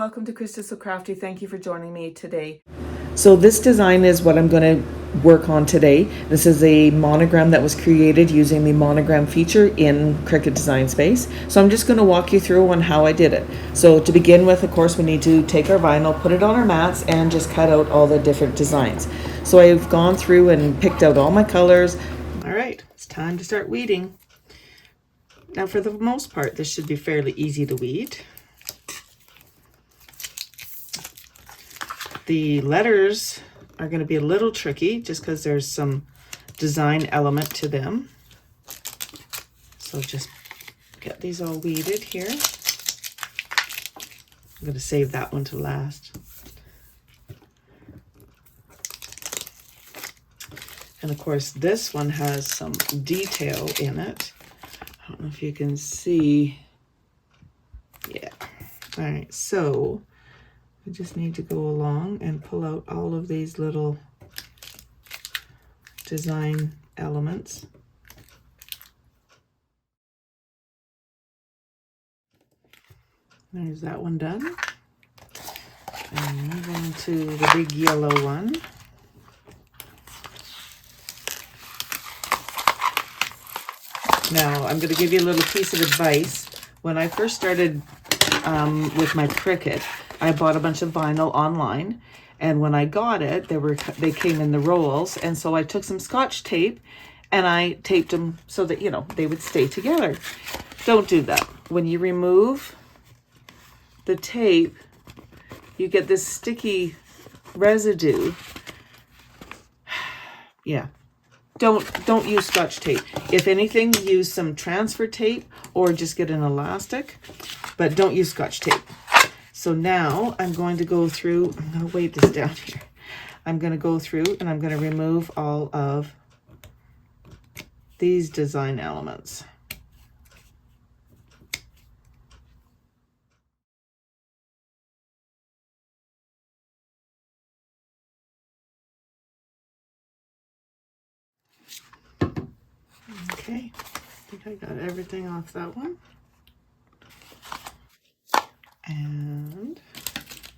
welcome to Krista So Crafty. Thank you for joining me today. So this design is what I'm going to work on today. This is a monogram that was created using the monogram feature in Cricut Design Space. So I'm just going to walk you through on how I did it. So to begin with, of course, we need to take our vinyl, put it on our mats, and just cut out all the different designs. So I've gone through and picked out all my colors. All right, it's time to start weeding. Now for the most part, this should be fairly easy to weed. The letters are going to be a little tricky just because there's some design element to them. So just get these all weeded here. I'm going to save that one to last. And of course, this one has some detail in it. I don't know if you can see. Yeah. All right. So we just need to go along and pull out all of these little design elements. There's that one done. And move on to the big yellow one. Now, I'm going to give you a little piece of advice. When I first started with my Cricut, I bought a bunch of vinyl online, and when I got it, they came in the rolls, and so I took some Scotch tape and I taped them so that, you know, they would stay together. Don't do that. When you remove the tape, you get this sticky residue. Yeah. Don't use Scotch tape. If anything, use some transfer tape or just get an elastic, but don't use Scotch tape. So now I'm going to go through, I'm going to weight this down here. I'm going to go through and I'm going to remove all of these design elements. Okay, I think I got everything off that one. And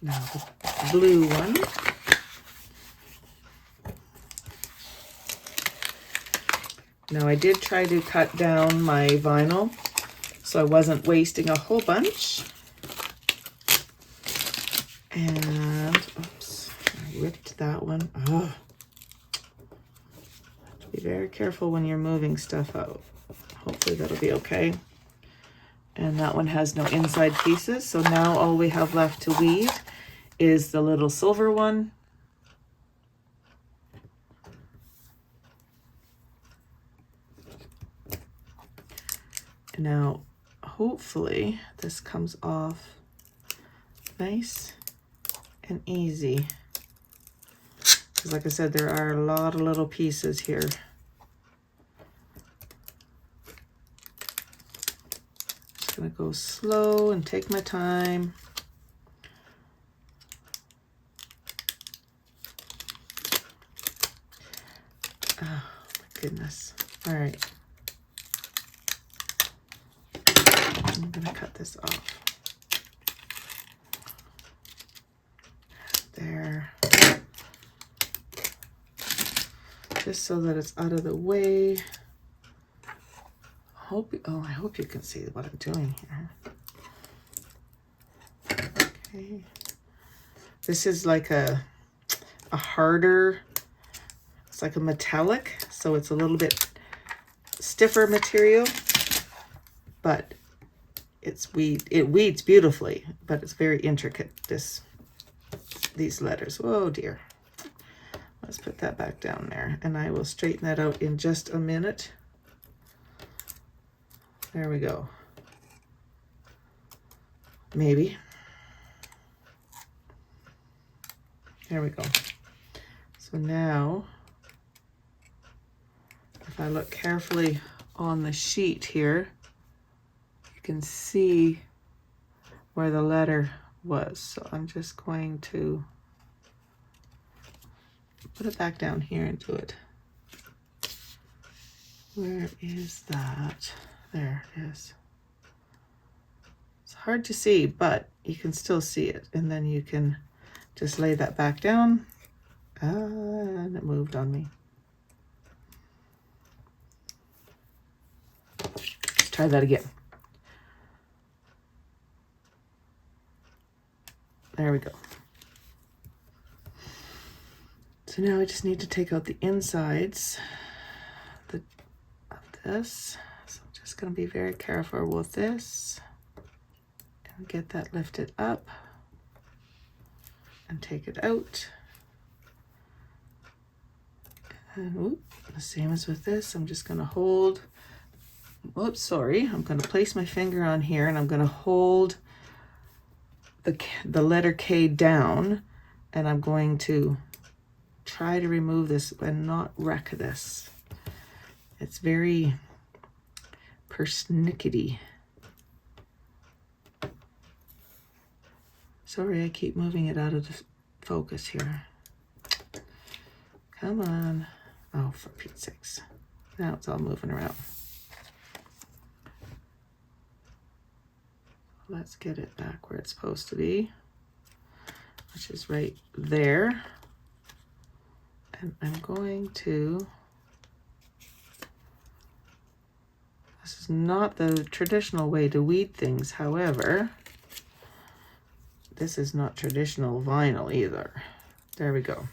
now the blue one. Now I did try to cut down my vinyl so I wasn't wasting a whole bunch. And, oops, I ripped that one. Oh. Be very careful when you're moving stuff out. Hopefully that'll be okay. And that one has no inside pieces. So now all we have left to weed is the little silver one. Now, hopefully this comes off nice and easy. Because like I said, there are a lot of little pieces here. Just gonna go slow and take my time. Oh my goodness. All right. I'm gonna cut this off. There. Just so that it's out of the way. I hope you can see what I'm doing here. Okay. This is like a harder, it's like a metallic, so it's a little bit stiffer material, but it weeds beautifully, but it's very intricate, these letters. Oh dear. Let's put that back down there, and I will straighten that out in just a minute. There we go. Maybe. There we go. So now, if I look carefully on the sheet here, you can see where the letter was. So I'm just going to put it back down here and do it. Where is that? There it is. It's hard to see, but you can still see it. And then you can just lay that back down. And it moved on me. Let's try that again. There we go. So now I just need to take out the insides of this. So I'm just going to be very careful with this and get that lifted up and take it out. And whoop, the same as with this, I'm just going to hold, whoops, sorry, I'm going to place my finger on here and I'm going to hold the letter K down, and I'm going to try to remove this and not wreck this. It's very persnickety. Sorry, I keep moving it out of the focus here. Come on. Oh, for Pete's sakes. Now it's all moving around. Let's get it back where it's supposed to be, which is right there. And I'm going to, this is not the traditional way to weed things, however, this is not traditional vinyl either. There we go.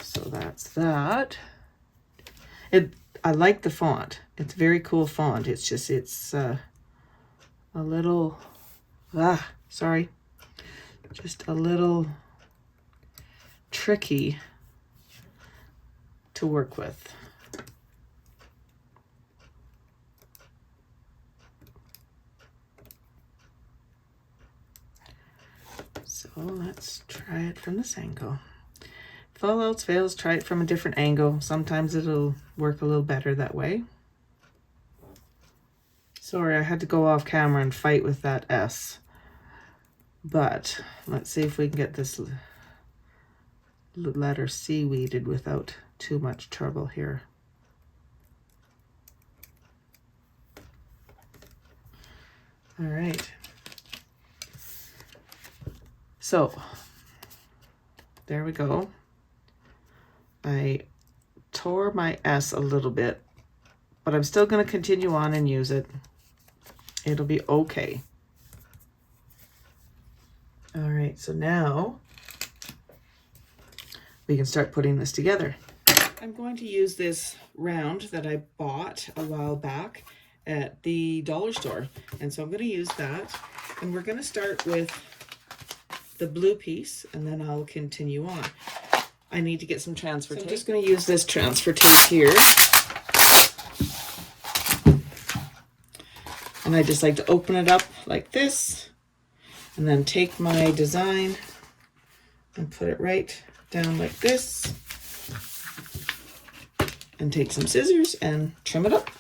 So that's that. I like the font. It's very cool font. It's just, it's a little, sorry, just a little tricky to work with. So let's try it from this angle. If all else fails, try it from a different angle. Sometimes it'll work a little better that way. Sorry, I had to go off camera and fight with that S. But let's see if we can get this letter C weeded without too much trouble here. All right. So there we go. I tore my S a little bit, but I'm still going to continue on and use it. It'll be okay. All right, so now we can start putting this together. I'm going to use this round that I bought a while back at the dollar store. And so I'm going to use that. And we're going to start with the blue piece, and then I'll continue on. I need to get some transfer tape. I'm just going to use this transfer tape here. And I just like to open it up like this, and then take my design and put it right down like this, and take some scissors and trim it up.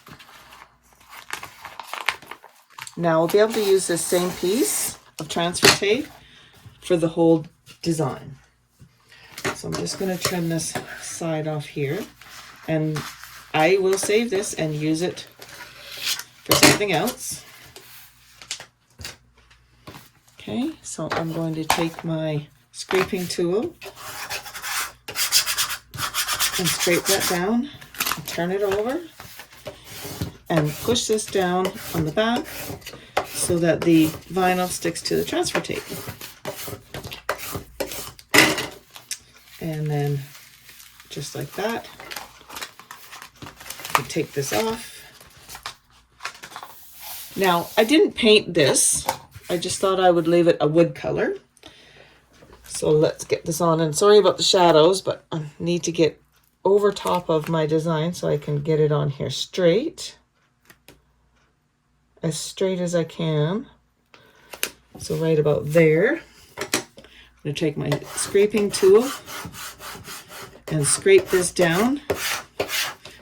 Now I'll be able to use this same piece of transfer tape for the whole design. So I'm just going to trim this side off here, and I will save this and use it for something else. Okay, so I'm going to take my scraping tool and scrape that down, and turn it over, and push this down on the back so that the vinyl sticks to the transfer tape. And then just like that, you take this off. Now, I didn't paint this. I just thought I would leave it a wood color. So let's get this on. And sorry about the shadows, but I need to get over top of my design so I can get it on here straight. As straight as I can. So right about there. I'm going to take my scraping tool and scrape this down.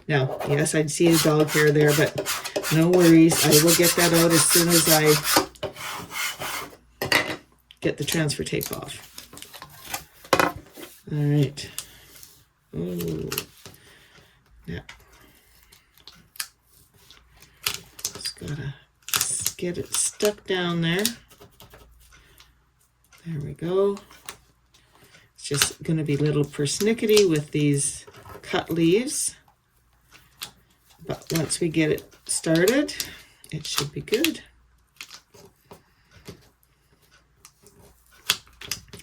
Now, yes, I'd see a dog hair there, but no worries. I will get that out as soon as I get the transfer tape off. All right. Ooh. Yeah. Just gotta get it stuck down there. There we go. It's just going to be a little persnickety with these cut leaves. But once we get it started, it should be good.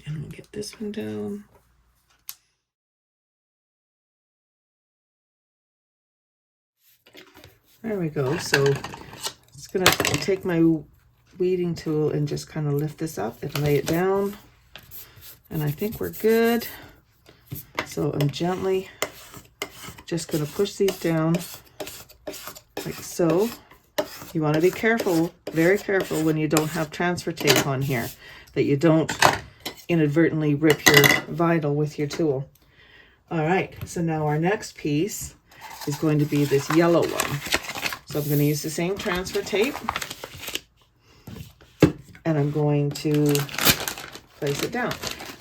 And we'll get this one down. There we go. So it's going to take my weeding tool and just kind of lift this up and lay it down. And I think we're good. So I'm gently just going to push these down like so. You want to be careful, very careful when you don't have transfer tape on here, that you don't inadvertently rip your vinyl with your tool. All right, so now our next piece is going to be this yellow one. So I'm going to use the same transfer tape, and I'm going to place it down.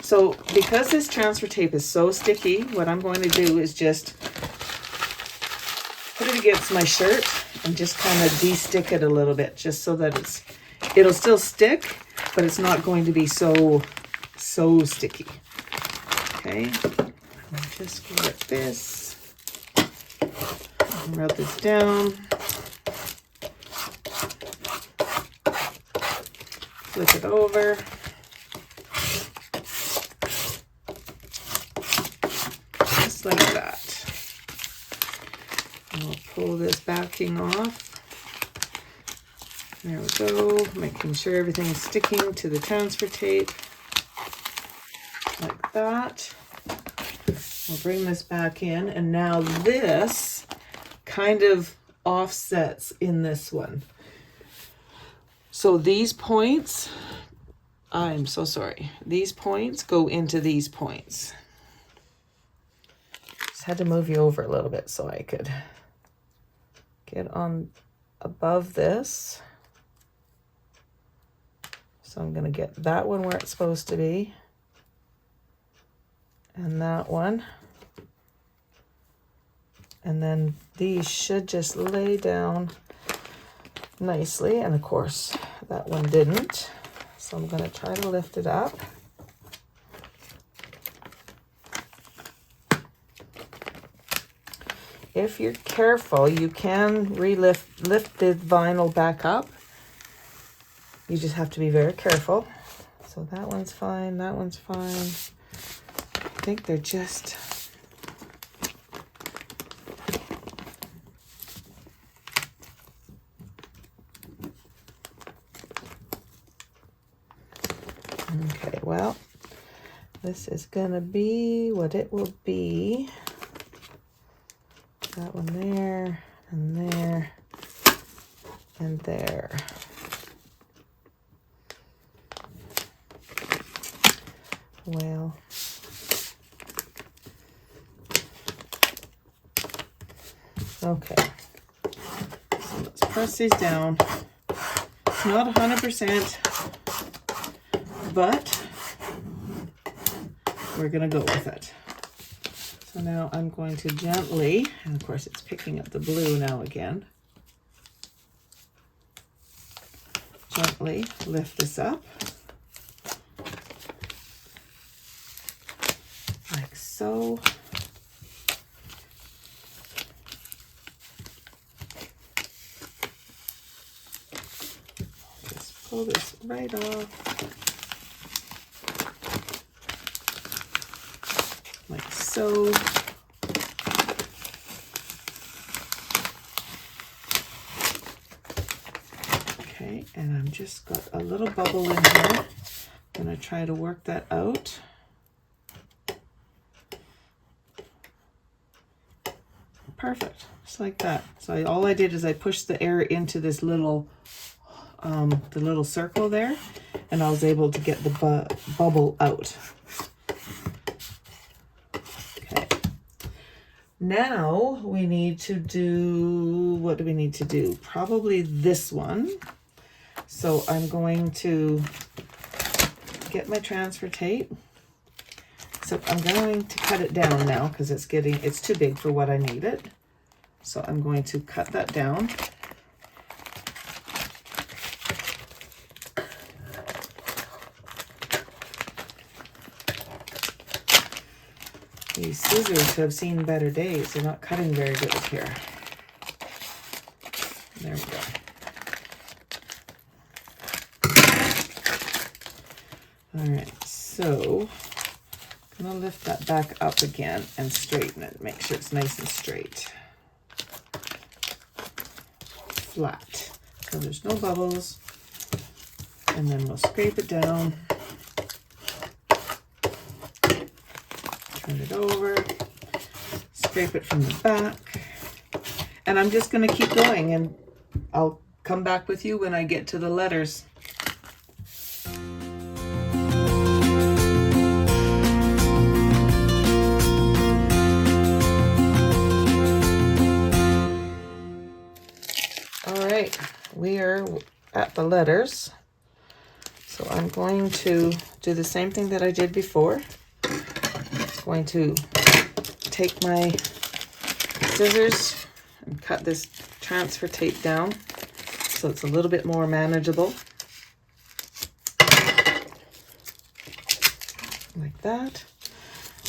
So because this transfer tape is so sticky, what I'm going to do is just put it against my shirt and just kind of de-stick it a little bit, just so that it'll still stick, but it's not going to be so sticky. Okay, I'm just going to get this, rub this down, flip it over. Just like that. And we'll pull this backing off. There we go, making sure everything is sticking to the transfer tape. Like that. We'll bring this back in, and now this kind of offsets in this one. So these points, I'm so sorry, these points go into these points. Just had to move you over a little bit so I could get on above this. So I'm going to get that one where it's supposed to be, and that one. And then these should just lay down nicely. And of course, that one didn't. So I'm going to try to lift it up. If you're careful, you can lift the vinyl back up. You just have to be very careful. So that one's fine, that one's fine. I think they're just... Okay, well, this is gonna be what it will be. That one there, and there, and there. Well, okay, so let's press these down. It's not 100%, but we're gonna go with it. So now I'm going to gently, and of course it's picking up the blue now again, gently lift this up. Like so. Just pull this right off. Like so. Okay, and I've just got a little bubble in here. I'm gonna try to work that out. Perfect, just like that. So all I did is I pushed the air into this little, the little circle there, and I was able to get the bubble out. Okay. Now we need to do, what do we need to do? Probably this one. So I'm going to get my transfer tape. So I'm going to cut it down now because it's too big for what I need it. So I'm going to cut that down. scissors have seen better days. They're not cutting very good up here. There we go. All right, so I'm gonna lift that back up again and straighten it. Make sure it's nice and straight. Flat, so there's no bubbles. And then we'll scrape it down. Turn it over. Scrape it from the back. And I'm just gonna keep going, and I'll come back with you when I get to the letters. All right, we are at the letters. So I'm going to do the same thing that I did before. I'm going to take my scissors and cut this transfer tape down so it's a little bit more manageable. Like that.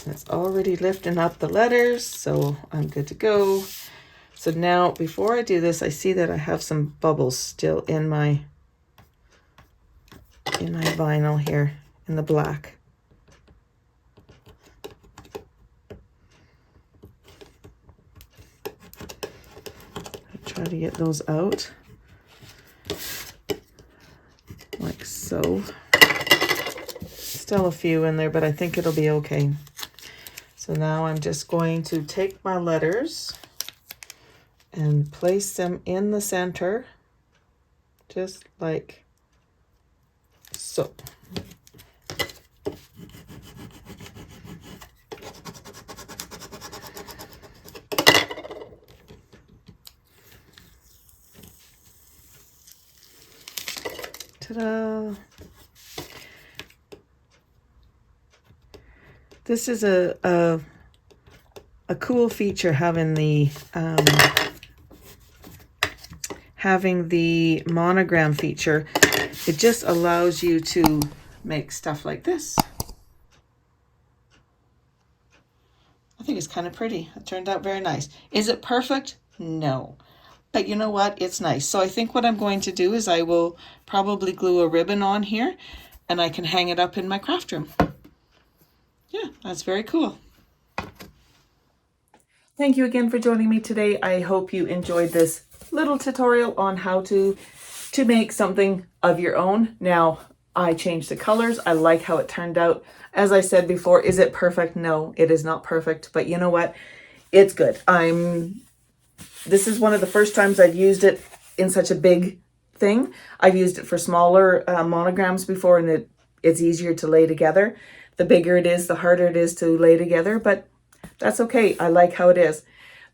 And it's already lifting up the letters, so I'm good to go. So now, before I do this, I see that I have some bubbles still in my vinyl here, in the black. Try to get those out, like so. Still a few in there, but I think it'll be okay. So now I'm just going to take my letters and place them in the center, just like so. Ta-da! This is a cool feature, having the monogram feature. It just allows you to make stuff like this. I think it's kind of pretty. It turned out very nice. Is it perfect? No. But you know what? It's nice. So I think what I'm going to do is I will probably glue a ribbon on here, and I can hang it up in my craft room. Yeah, that's very cool. Thank you again for joining me today. I hope you enjoyed this little tutorial on how to make something of your own. Now, I changed the colors. I like how it turned out. As I said before, is it perfect? No, it is not perfect, but you know what? It's good. This is one of the first times I've used it in such a big thing. I've used it for smaller monograms before, and it's easier to lay together. The bigger it is, the harder it is to lay together, but that's okay. I like how it is.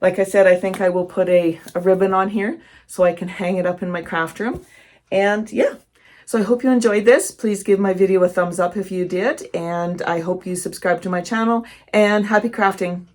Like I said, I think I will put a ribbon on here so I can hang it up in my craft room. And yeah, so I hope you enjoyed this. Please give my video a thumbs up if you did. And I hope you subscribe to my channel, and happy crafting.